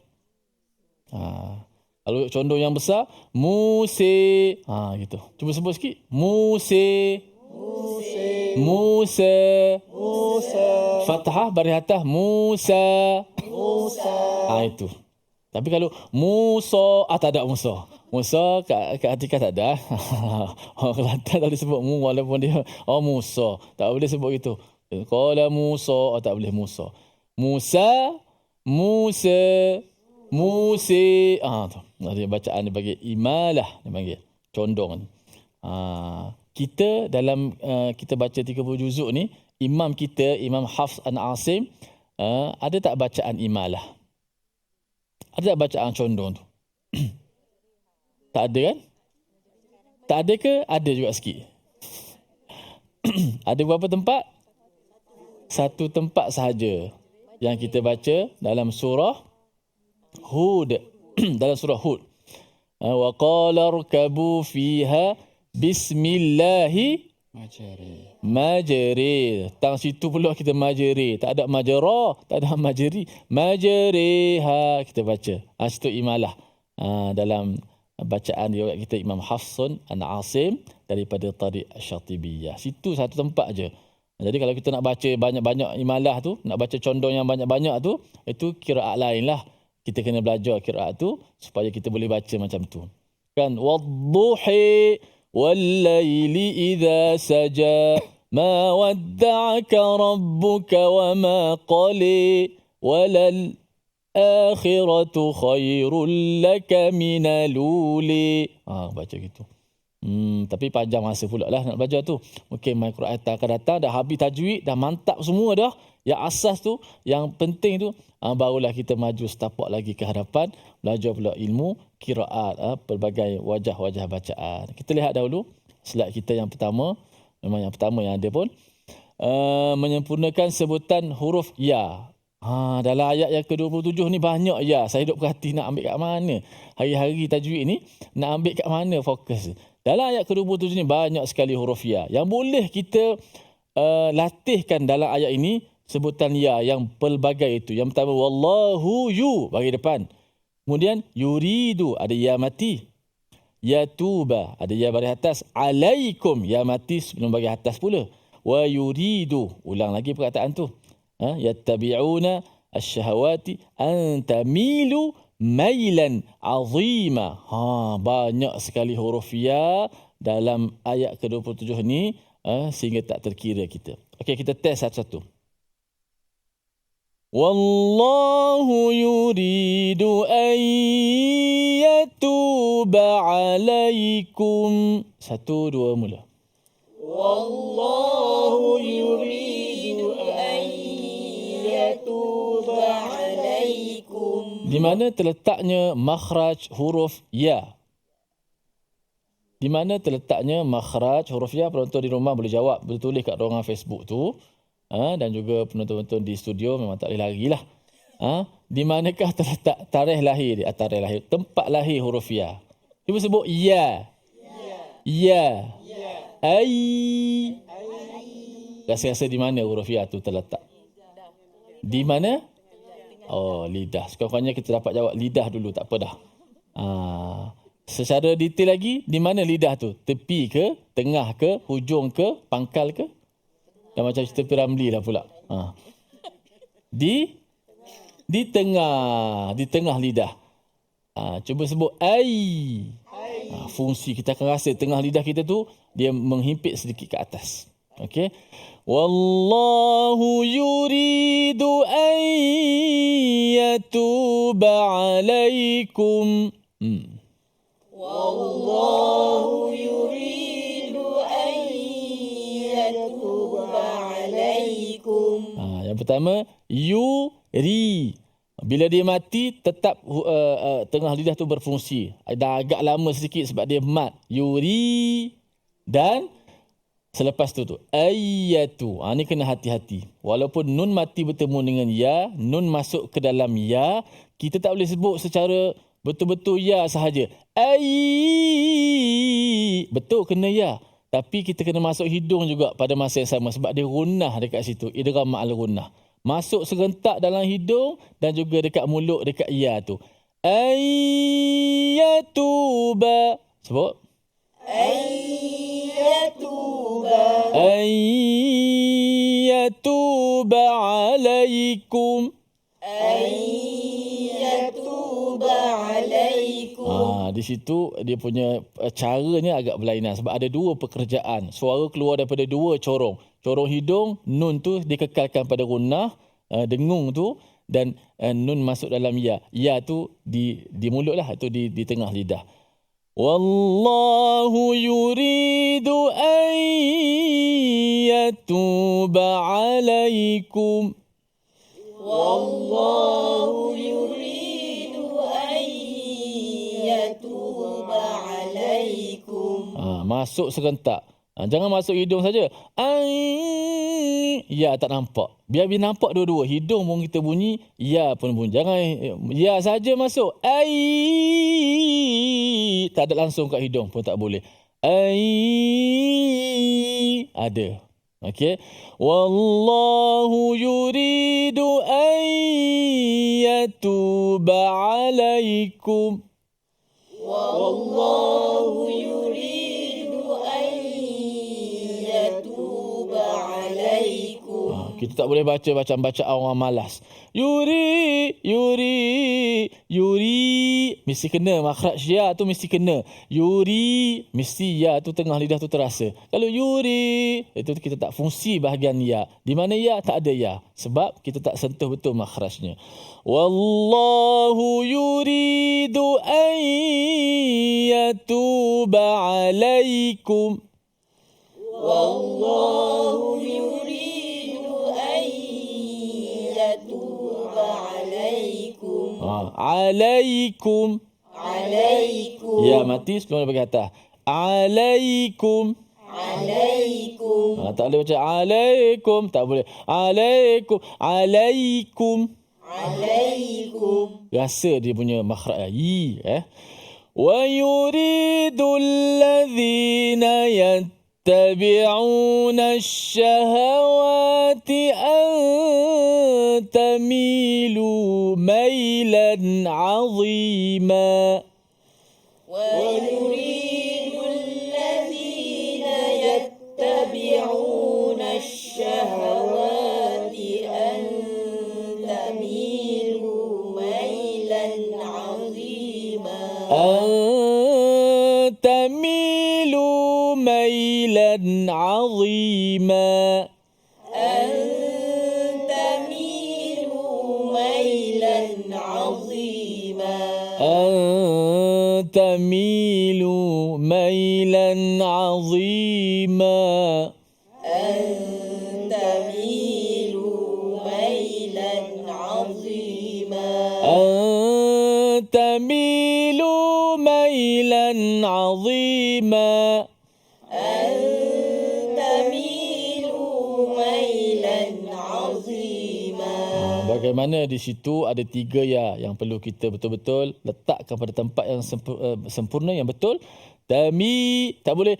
Speaker 1: Kalau condong yang besar, Musa. Gitu. Cuba sebut sikit. Musa. Fathah baris atas, Musa. Itu. Tapi kalau Musa, tak ada Musa. Musa kat Atika tak ada. Orang Kelantan tak boleh sebut mu walaupun dia Musa. Tak boleh sebut gitu. Qala Musa, tak boleh Musa. Musa. Tu. Dia bacaan dia bagi imalah, dia panggil condong. Kita dalam kita baca 30 juzuk ni, imam kita, Imam Hafs an Asim, ada tak bacaan imalah? Ada tak bacaan condong tu? Tak ada kan? Tak ada ke? Ada juga sikit. Ada berapa tempat? Satu tempat sahaja yang kita baca dalam surah Hud. Dalam surah Hud. Wa qala irkabu fiha bismillahi majri. Tang situ pula kita majri. Tak ada majra, tak ada majri. Majriha kita baca. Situ imalah. Dalam bacaan riwayat kita Imam Hafsun an Asim daripada Tariq Syatibiyah. Situ satu tempat aje. Jadi kalau kita nak baca banyak-banyak imalah tu, nak baca condong yang banyak-banyak tu, itu qiraat lain lah. Kita kena belajar qiraat tu supaya kita boleh baca macam tu. Kan wadduhi والليل إذا سجى ما ودعك ربك وما قلي وللآخرة خير لك من الأولي. Baca gitu. Tapi panjang masa pula lah nak belajar tu. Mungkin my Quran akan datang dah habis tajwid, dah mantap semua dah. Yang asas tu, yang penting tu, barulah kita maju setapak lagi ke hadapan, belajar pula ilmu qiraat, pelbagai wajah-wajah bacaan. Kita lihat dahulu slide kita yang pertama, memang yang pertama yang ada pun, menyempurnakan sebutan huruf ya. Dalam ayat yang ke-27 ni banyak ya. Saya duk perhati nak ambil kat mana. Hari-hari tajwid ni nak ambil kat mana fokus. Dalam ayat ke-27 ni banyak sekali huruf ya yang boleh kita latihkan dalam ayat ini. Sebutan ya yang pelbagai itu. Yang pertama wallahu yu bagi depan. Kemudian yuridu ada ya mati. Yatuba ada ya bagi atas. Alaikum ya mati sebelum bagi atas pula. Wa yuridu ulang lagi perkataan tu. Yattabi'una asyahawati an tamilu mailan azima. Banyak sekali huruf ya dalam ayat ke-27 ni sehingga tak terkira kita. Okey, kita test satu-satu. Wallahu yuridu an yatuba alaikum. 1, 2 mula. Wallahu yuridu an yatuba alaikum. Di mana terletaknya makhraj huruf ya? Di mana terletaknya makhraj huruf ya? Penonton di rumah boleh jawab, boleh tulis kat ruangan Facebook tu. Dan juga penonton-penonton di studio memang tak boleh lari lah. Di manakah terletak tarikh lahir dia? Tarikh lahir, tempat lahir huruf ya. Cuba sebut ya. Ya. Ai. Rasa-rasa di mana huruf ya tu terletak? Di mana? Lidah. Sekurang-kurangnya kita dapat jawab lidah dulu, tak apa dah. Secara detail lagi, di mana lidah tu? Tepi ke? Tengah ke? Hujung ke? Pangkal ke? Dah macam cerita Piramli lah pula. Di tengah lidah. Cuba sebut ai. Fungsi kita akan rasa tengah lidah kita tu dia menghimpit sedikit ke atas. Okey. Wallahu yuridu an yatuba alaikum. Wallahu yuridu an yatuba alaikum. Yang pertama yuri. Bila dia mati tetap tengah lidah tu berfungsi. Dah agak lama sedikit sebab dia mat. Yuri dan selepas tu ayatu. Ni kena hati-hati. Walaupun nun mati bertemu dengan ya, nun masuk ke dalam ya, kita tak boleh sebut secara betul-betul ya sahaja. Betul kena ya. Tapi kita kena masuk hidung juga pada masa yang sama sebab dia gunnah dekat situ. Idgham ma'al gunnah. Masuk serentak dalam hidung dan juga dekat mulut dekat ya tu. Ayatuba. Sebut. Ayatuba alaikum. Ayatuba alaikum. Di situ dia punya caranya agak berlainan sebab ada dua pekerjaan. Suara keluar daripada dua corong. Corong hidung, nun tu dikekalkan pada gunnah, dengung tu, dan nun masuk dalam ya. Ya tu di mulut lah, itu di tengah lidah. Wallahu yuridu an yatuba alaikum. Wallahu yuridu an yatuba alaikum. Masuk serentak. Jangan masuk hidung saja. Ai, ya tak nampak. Biar nampak dua-dua. Hidung pun kita bunyi, ya pun bunyi. Jangan ya saja masuk. Ai, tak ada langsung kat hidung pun tak boleh. Ai, ada. Okey. Wallahu yuridu an yatuba alaikum. Wallahu yuridu an yatuba alaikum. Kita tak boleh baca bacaan orang malas. Yuri. Mesti kena. Makhraj ya tu mesti kena. Yuri. Mesti ya tu tengah lidah tu terasa. Kalau yuri, itu kita tak fungsi bahagian ya. Di mana ya? Tak ada ya. Sebab kita tak sentuh betul makhrajnya. Wallahu yuridu an yatuba alaikum. Wallahu yuridu an yatuba alaikum. Alaikum. Ya, mati sebelum bagi atas. Alaikum. Tak boleh macam alaikum. Tak boleh. Alaikum. Rasa dia punya makhraj. Wa yuridul ladzina yattabi'una ash-shahawati an tamilu mailan 'azima. ويريد الذين يتبعون الشهوات أن تميلوا ميلا عظيما. أن تميلوا ميلا عظيما. أن تميلوا ميلا عظيما. تميلوا ميلا عظيما. أن تميلوا ميلا عظيما. أن تميلوا ميلا عظيما. أن تميلوا ميلا عظيما. Bagaimana di situ ada 3 ya yang perlu kita betul-betul letakkan pada tempat yang sempurna, yang betul. Tami, tak boleh.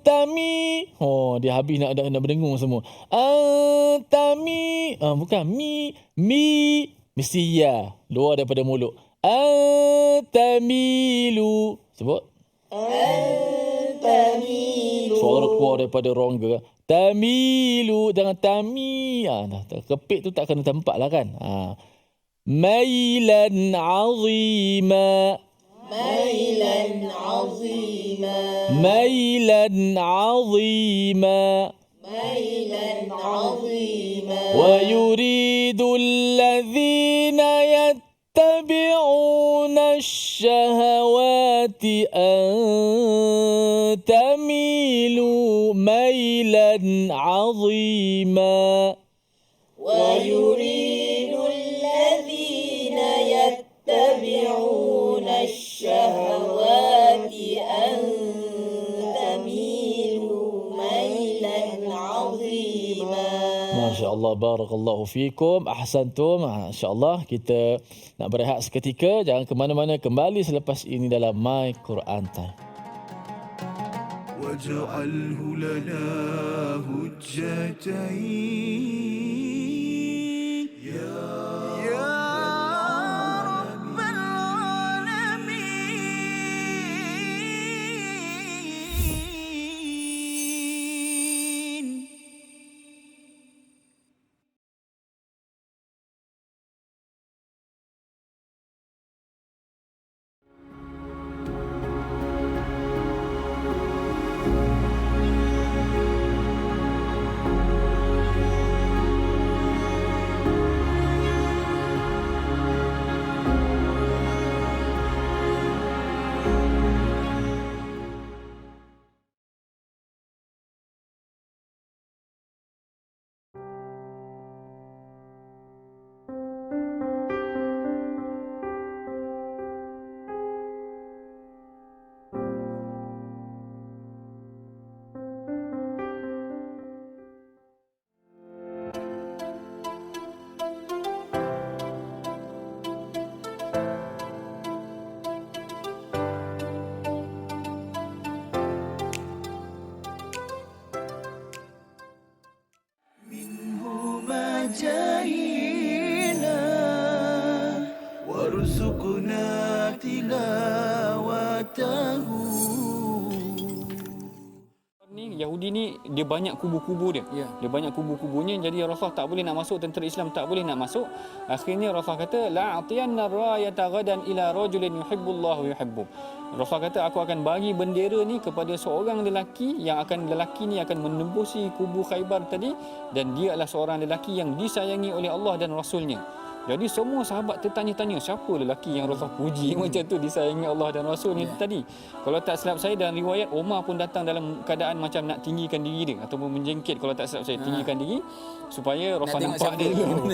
Speaker 1: Tami. Dia habis nak berdengung semua. Tami. Bukan mi. Mesti ya. Luar daripada mulut. Tamilu. Sebut. Tamilu. Suara keluar daripada rongga. Tamilu. Jangan tami. Kepit tu tak kena tempat lah kan. Mailan azima. Mailan azima. Mailan azima. Mailan azima. Wa yuridu alladhina yattabi'una ash-shahawati an tamilu mailan azima. Wa yuridu alladhina yattabi'una ash-shahawati an tamilu mailan azima. Masya-Allah, barakallahu fikum, ahsantum. Masya-Allah, kita nak berehat seketika, jangan ke mana-mana, kembali selepas ini dalam My Quran Time.
Speaker 2: واجعله لنا هجتين يا رب العالمين.
Speaker 3: Ni Yahudi ni dia banyak kubu-kubu dia. Dia banyak kubu-kubunya, jadi Rasulullah tak boleh nak masuk, tentera Islam tak boleh nak masuk. Akhirnya Rasulullah kata la atiyanna rayata ghadan ila rajulin yuhibbullahu wa yuhibbu. Rasulullah kata aku akan bagi bendera ni kepada seorang lelaki yang lelaki ni akan menembusi kubu Khaybar tadi, dan dia adalah seorang lelaki yang disayangi oleh Allah dan Rasulnya. Jadi semua sahabat tertanya-tanya siapa lelaki yang Rasulullah puji macam tu, disayangi Allah dan Rasul ni tadi. Kalau tak silap saya dalam riwayat, Umar pun datang dalam keadaan macam nak tinggikan diri dia ataupun menjengkit, kalau tak silap saya, tinggikan diri supaya Rasulullah nampak dia dulu.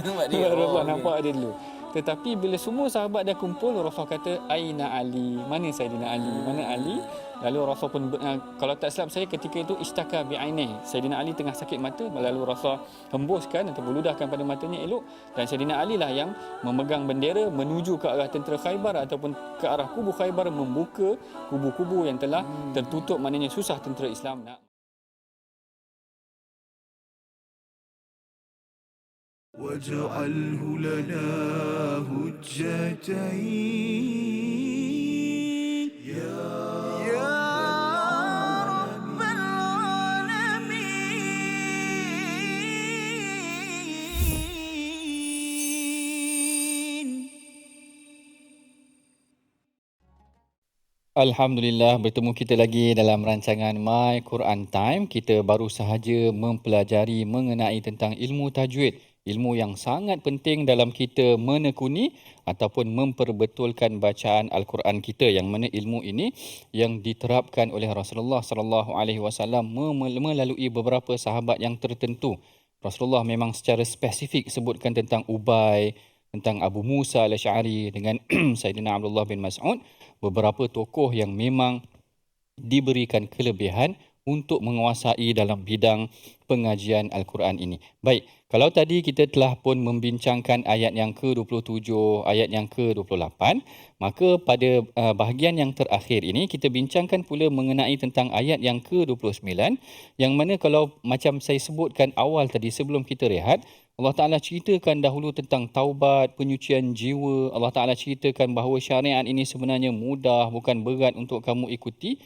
Speaker 3: Rasulullah nampak dia dulu. Tetapi bila semua sahabat dah kumpul, Rasul kata Aina Ali, mana Saidina Ali, mana Ali? Lalu Rasul pun kalau tak silap saya ketika itu istaka bi'ainih, Saidina Ali tengah sakit mata, lalu Rasul hembuskan atau ludahkan pada matanya elok, dan Saidina Ali lah yang memegang bendera menuju ke arah tentera Khaybar ataupun ke arah kubu Khaybar, membuka kubu-kubu yang telah tertutup, maknanya susah tentera Islam nak.
Speaker 2: واجعله لنا هجتين يا رب العالمين.
Speaker 3: Alhamdulillah, bertemu kita lagi dalam rancangan My Quran Time. Kita baru sahaja mempelajari mengenai tentang ilmu tajwid, ilmu yang sangat penting dalam kita menekuni ataupun memperbetulkan bacaan Al-Quran kita, yang mana ilmu ini yang diterapkan oleh Rasulullah sallallahu alaihi wasallam melalui beberapa sahabat yang tertentu. Rasulullah memang secara spesifik sebutkan tentang Ubay, tentang Abu Musa al-Asy'ari dengan Sayyidina Abdullah bin Mas'ud, beberapa tokoh yang memang diberikan kelebihan untuk menguasai dalam bidang pengajian Al-Quran ini. Baik, kalau tadi kita telah pun membincangkan ayat yang ke-27, ayat yang ke-28, maka pada bahagian yang terakhir ini kita bincangkan pula mengenai tentang ayat yang ke-29, yang mana kalau macam saya sebutkan awal tadi sebelum kita rehat, Allah Ta'ala ceritakan dahulu tentang taubat, penyucian jiwa. Allah Ta'ala ceritakan bahawa syariat ini sebenarnya mudah, bukan berat untuk kamu ikuti.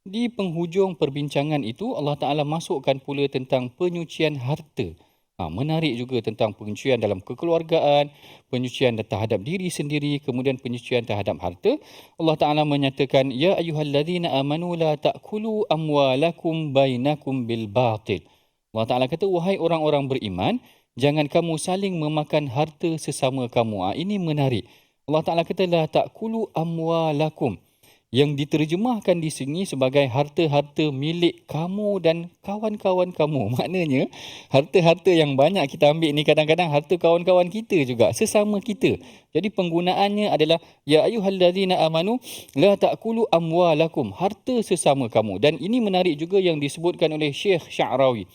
Speaker 3: Di penghujung perbincangan itu, Allah Ta'ala masukkan pula tentang penyucian harta. Menarik juga tentang penyucian dalam kekeluargaan, penyucian terhadap diri sendiri, kemudian penyucian terhadap harta. Allah Ta'ala menyatakan, Ya ayyuhalladzina amanu la ta'kulu amwalakum bainakum bil batil. Allah Ta'ala kata, wahai orang-orang beriman, jangan kamu saling memakan harta sesama kamu. Ini menarik. Allah Ta'ala kata, la ta'kulu amwalakum, yang diterjemahkan di sini sebagai harta-harta milik kamu dan kawan-kawan kamu. Maknanya, harta-harta yang banyak kita ambil ni kadang-kadang harta kawan-kawan kita juga, sesama kita. Jadi penggunaannya adalah, Ya ayyuhalladzina amanu, la ta'kulu amwalakum, harta sesama kamu. Dan ini menarik juga yang disebutkan oleh Syekh Sya'rawi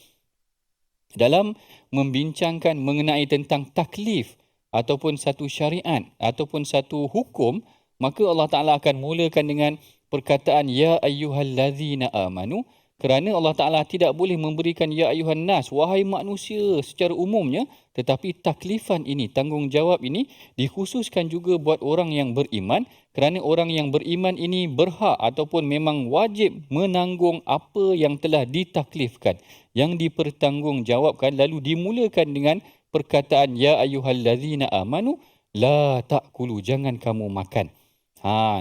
Speaker 3: dalam membincangkan mengenai tentang taklif ataupun satu syariat ataupun satu hukum, maka Allah Ta'ala akan mulakan dengan perkataan Ya ayyuhallazina amanu, kerana Allah Ta'ala tidak boleh memberikan Ya ayyuhan nas, wahai manusia secara umumnya, tetapi taklifan ini, tanggungjawab ini dikhususkan juga buat orang yang beriman, kerana orang yang beriman ini berhak ataupun memang wajib menanggung apa yang telah ditaklifkan, yang dipertanggungjawabkan, lalu dimulakan dengan perkataan Ya ayyuhallazina amanu la ta'kulu, jangan kamu makan.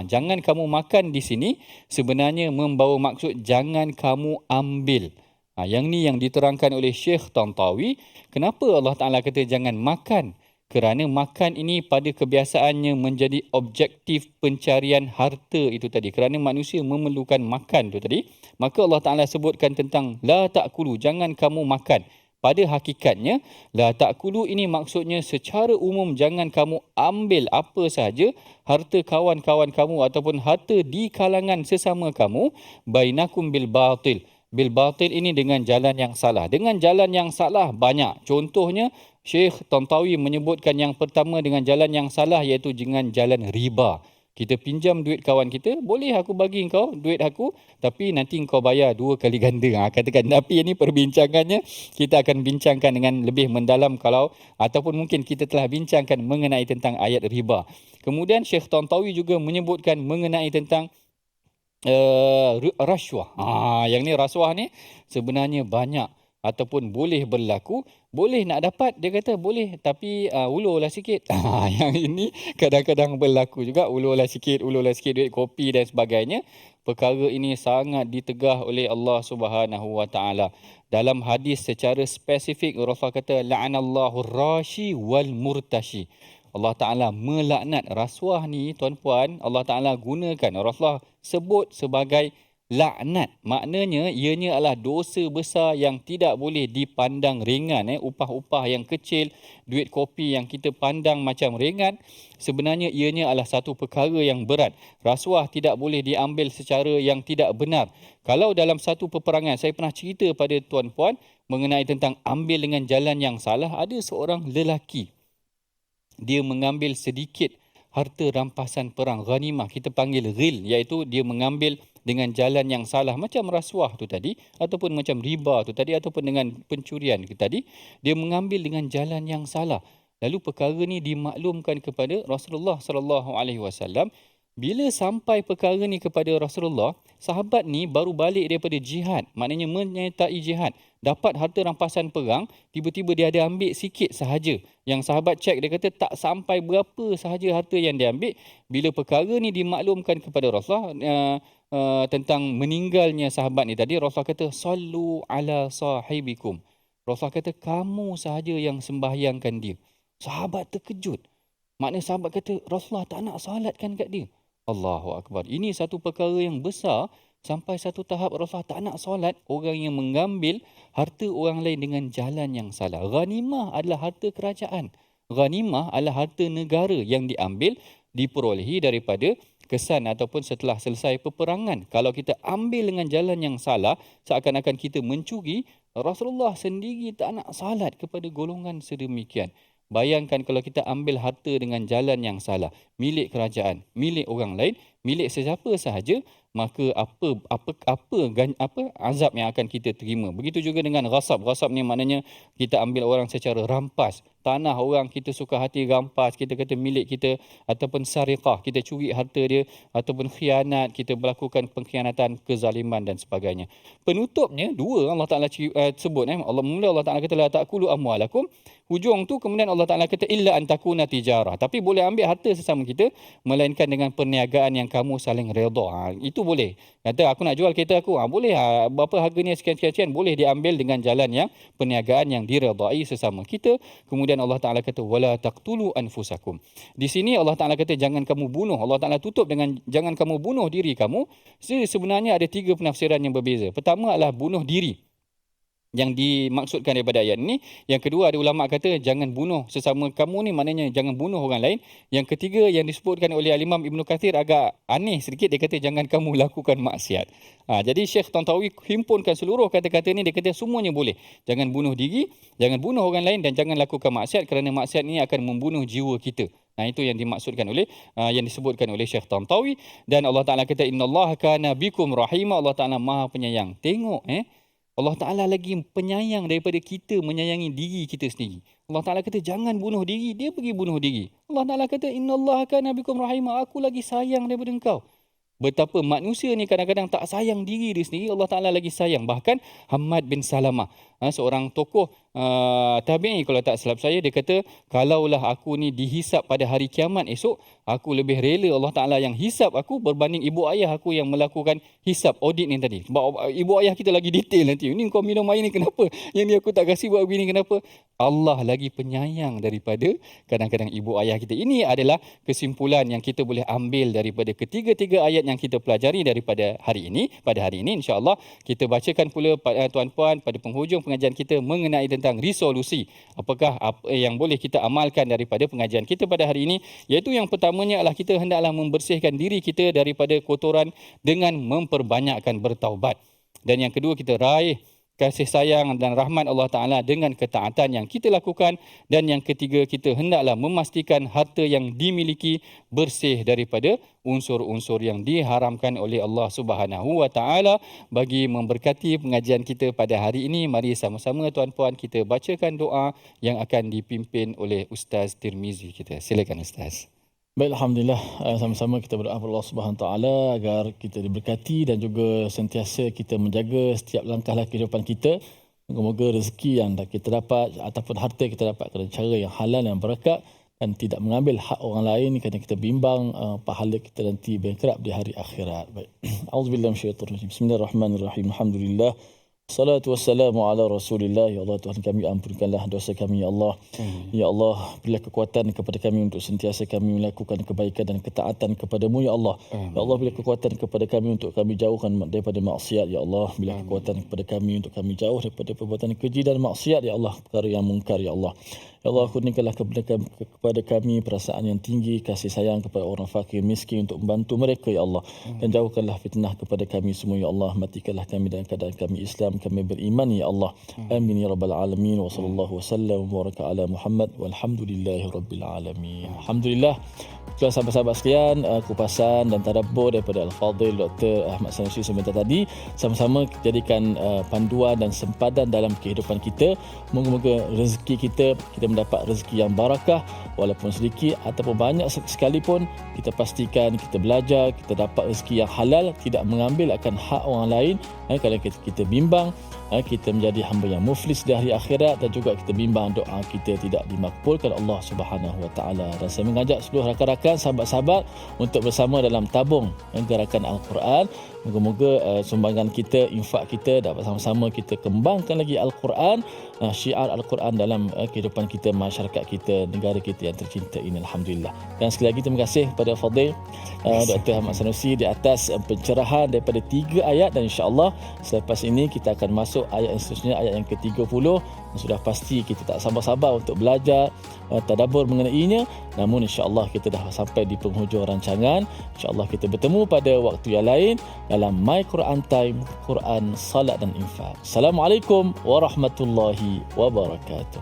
Speaker 3: Jangan kamu makan di sini sebenarnya membawa maksud jangan kamu ambil. Yang ni yang diterangkan oleh Syekh Tantawi. Kenapa Allah Ta'ala kata jangan makan? Kerana makan ini pada kebiasaannya menjadi objektif pencarian harta itu tadi. Kerana manusia memerlukan makan itu tadi. Maka Allah Ta'ala sebutkan tentang la ta'kulu, jangan kamu makan. Pada hakikatnya, la ta'kulu ini maksudnya secara umum jangan kamu ambil apa sahaja harta kawan-kawan kamu ataupun harta di kalangan sesama kamu, bainakum bil batil. Bil batil ini dengan jalan yang salah. Dengan jalan yang salah banyak. Contohnya, Syekh Tantawi menyebutkan yang pertama dengan jalan yang salah iaitu dengan jalan riba. Kita pinjam duit kawan kita, boleh aku bagi engkau duit aku, tapi nanti engkau bayar 2 kali ganda. Katakan, tapi ini perbincangannya, kita akan bincangkan dengan lebih mendalam kalau, ataupun mungkin kita telah bincangkan mengenai tentang ayat riba. Kemudian Syekh Tantawi juga menyebutkan mengenai tentang rasuah. Yang ni rasuah ni sebenarnya banyak ataupun boleh berlaku. Boleh nak dapat, dia kata boleh, tapi ulurlah sikit. Yang ini kadang-kadang berlaku juga, ulurlah sikit, duit kopi dan sebagainya. Perkara ini sangat ditegah oleh Allah Subhanahu Wa Taala. Dalam hadis secara spesifik Rasulullah kata la'anallahu rashi wal murtashi. Allah Ta'ala melaknat rasuah ni tuan-puan. Allah Ta'ala gunakan, Rasulullah sebut sebagai laknat. Maknanya ianya adalah dosa besar yang tidak boleh dipandang ringan. Upah-upah yang kecil, duit kopi yang kita pandang macam ringan, sebenarnya ianya adalah satu perkara yang berat. Rasuah tidak boleh diambil secara yang tidak benar. Kalau dalam satu peperangan, saya pernah cerita pada tuan-puan mengenai tentang ambil dengan jalan yang salah. Ada seorang lelaki, dia mengambil sedikit harta rampasan perang, ghanimah, kita panggil ghil, iaitu dia mengambil dengan jalan yang salah, macam rasuah tu tadi, ataupun macam riba tu tadi, ataupun dengan pencurian tu tadi, dia mengambil dengan jalan yang salah. Lalu perkara ni dimaklumkan kepada Rasulullah sallallahu alaihi wasallam. Bila sampai perkara ni kepada Rasulullah, sahabat ni baru balik daripada jihad, maknanya menyertai jihad, dapat harta rampasan perang, tiba-tiba dia ada ambil sikit sahaja. Yang sahabat cek, dia kata tak sampai berapa sahaja harta yang dia ambil. Bila perkara ni dimaklumkan kepada Rasulullah tentang meninggalnya sahabat ni tadi, Rasulullah kata sallu ala sahibikum. Rasulullah kata kamu sahaja yang sembahyangkan dia. Sahabat terkejut. Maknanya sahabat kata Rasulullah tak nak salatkan kat dia. Allahu Akbar. Ini satu perkara yang besar, sampai satu tahap Rasulullah tak nak solat orang yang mengambil harta orang lain dengan jalan yang salah. Ghanimah adalah harta kerajaan. Ghanimah adalah harta negara yang diambil, diperolehi daripada kesan ataupun setelah selesai peperangan. Kalau kita ambil dengan jalan yang salah, seakan-akan kita mencuri, Rasulullah sendiri tak nak salat kepada golongan sedemikian. Bayangkan kalau kita ambil harta dengan jalan yang salah, milik kerajaan, milik orang lain, milik sesiapa sahaja, maka apa azab yang akan kita terima. Begitu juga dengan ghasab. Ghasab ni maknanya kita ambil orang secara rampas. Tanah orang kita suka hati rampas, kita kata milik kita, ataupun sariqah, kita curi harta dia, ataupun khianat, kita melakukan pengkhianatan, kezaliman dan sebagainya. Penutupnya dua Allah Taala sebut. Allah Taala kata la ta'kulu amwalakum. Hujung tu kemudian Allah Taala kata illa an takuna tijarah. Tapi boleh ambil harta sesama kita melainkan dengan perniagaan yang kamu saling redha. Itu boleh. Kata aku nak jual kereta aku, boleh. Berapa harganya sekian-sekian, boleh diambil dengan jalan yang perniagaan yang diredai sesama kita. Kemudian Allah Taala kata wala taqtulu anfusakum. Di sini Allah Taala kata jangan kamu bunuh. Allah Taala tutup dengan jangan kamu bunuh diri kamu. Sebenarnya ada tiga penafsiran yang berbeza. Pertama adalah bunuh diri yang dimaksudkan daripada ayat ini. Yang kedua, ada ulama kata jangan bunuh sesama kamu ni, maknanya jangan bunuh orang lain. Yang ketiga yang disebutkan oleh Al-Imam Ibn Kathir agak aneh sedikit, dia kata jangan kamu lakukan maksiat. Jadi Syekh Tantawi himpunkan seluruh kata-kata ni, dia kata semuanya boleh. Jangan bunuh diri, jangan bunuh orang lain, dan jangan lakukan maksiat, kerana maksiat ini akan membunuh jiwa kita. Itu yang dimaksudkan oleh yang disebutkan oleh Syekh Tantawi. Dan Allah Taala kata innallaha kana bikum rahima. Allah Taala Maha Penyayang. Tengok Allah Ta'ala lagi penyayang daripada kita menyayangi diri kita sendiri. Allah Ta'ala kata jangan bunuh diri, dia pergi bunuh diri. Allah Ta'ala kata innallaha kana bikum rahima, aku lagi sayang daripada engkau. Betapa manusia ni kadang-kadang tak sayang diri dia sendiri, Allah Ta'ala lagi sayang. Bahkan Hammad bin Salamah, seorang tokoh tabi'i kalau tak silap saya, dia kata kalaulah aku ni dihisap pada hari kiamat esok, aku lebih rela Allah Ta'ala yang hisap aku berbanding ibu ayah aku yang melakukan hisap audit ni tadi. Sebab ibu ayah kita lagi detail nanti. Ini kau minum air ni kenapa? Yang ni aku tak kasih buat begini kenapa? Allah lagi penyayang daripada kadang-kadang ibu ayah kita. Ini adalah kesimpulan yang kita boleh ambil daripada ketiga-tiga ayat yang kita pelajari daripada hari ini. Pada hari ini insya-Allah kita bacakan pula tuan-puan pada penghujung pengajian kita mengenai tentang resolusi. Apakah apa yang boleh kita amalkan daripada pengajian kita pada hari ini? Iaitu yang pertamanya adalah kita hendaklah membersihkan diri kita daripada kotoran dengan memperbanyakkan bertaubat. Dan yang kedua, kita raih kasih sayang dan rahmat Allah Ta'ala dengan ketaatan yang kita lakukan. Dan yang ketiga, kita hendaklah memastikan harta yang dimiliki bersih daripada unsur-unsur yang diharamkan oleh Allah Subhanahu Wa Ta'ala. Bagi memberkati pengajian kita pada hari ini, mari sama-sama tuan-puan kita bacakan doa yang akan dipimpin oleh Ustaz Tirmizi kita. Silakan Ustaz.
Speaker 1: Baik, alhamdulillah, sama-sama kita berdoa kepada Allah Subhanahu Wa Taala agar kita diberkati dan juga sentiasa kita menjaga setiap langkah kehidupan kita. Moga-moga rezeki yang kita dapat ataupun harta kita dapat dengan cara yang halal yang berkat dan tidak mengambil hak orang lain kerana kita bimbang pahala kita nanti bankrupt di hari akhirat. Baik. Auzubillahi minasyaitonir rajim. Bismillahirrahmanirrahim. Alhamdulillah. Salatu wassalamu ala Rasulillah. Ya Allah, Tuhan kami, ampunkanlah dosa kami, ya Allah. Ya Allah, berilah kekuatan kepada kami untuk sentiasa kami melakukan kebaikan dan ketaatan kepadamu, ya Allah. Ya Allah, berilah kekuatan kepada kami untuk kami jauhkan daripada maksiat, ya Allah. Berilah kekuatan kepada kami untuk kami jauh daripada perbuatan keji dan maksiat, ya Allah. Perkara yang mungkar, ya Allah. Ya Allah, kurniakanlah kepada kami perasaan yang tinggi, kasih sayang kepada orang fakir miskin untuk membantu mereka, ya Allah. Dan jauhkanlah fitnah kepada kami semua, ya Allah. Matikanlah kami dalam keadaan kami Islam, kami beriman, ya Allah. Amin ya rabbal alamin. Wa sallallahu wasallam wa baraka ala Muhammad walhamdulillahi rabbil alamin. Alhamdulillah. Tuan sahabat-sahabat sekalian, kupasan dan tadabbur daripada Al-Fadhil Dr. Ahmad Sanusi sebentar tadi sama-sama jadikan panduan dan sempadan dalam kehidupan kita. Moga-moga rezeki kita mendapat rezeki yang barakah, walaupun sedikit ataupun banyak sekalipun, kita pastikan kita belajar, kita dapat rezeki yang halal, tidak mengambil akan hak orang lain. Kalau kita bimbang, kita menjadi hamba yang muflis di hari akhirat, dan juga kita bimbang doa kita tidak dimakbulkan Allah Subhanahu Wa Taala. Dan saya mengajak seluruh rakan-rakan, sahabat-sahabat untuk bersama dalam tabung gerakan Al-Quran. Moga-moga sumbangan kita, infak kita dapat sama-sama kita kembangkan lagi Al-Quran, syiar Al-Quran dalam kehidupan kita, masyarakat kita, negara kita yang tercinta ini. Alhamdulillah. Dan sekali lagi terima kasih kepada Fadil Dr. Ahmad Sanusi di atas pencerahan daripada 3 ayat, dan insya-Allah selepas ini kita akan masuk ayat yang seterusnya, ayat yang ke-30. Sudah pasti kita tak sabar-sabar untuk belajar tadabbur mengenainya. Namun insya-Allah kita dah sampai di penghujung rancangan. Insya-Allah kita bertemu pada waktu yang lain dalam My Quran Time, Quran, Salat dan Infak. Assalamualaikum warahmatullahi wabarakatuh.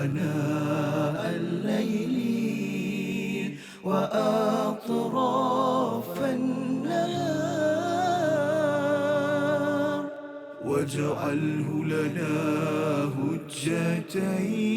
Speaker 2: آناء الليل وأطراف النهار واجعله لنا هجتين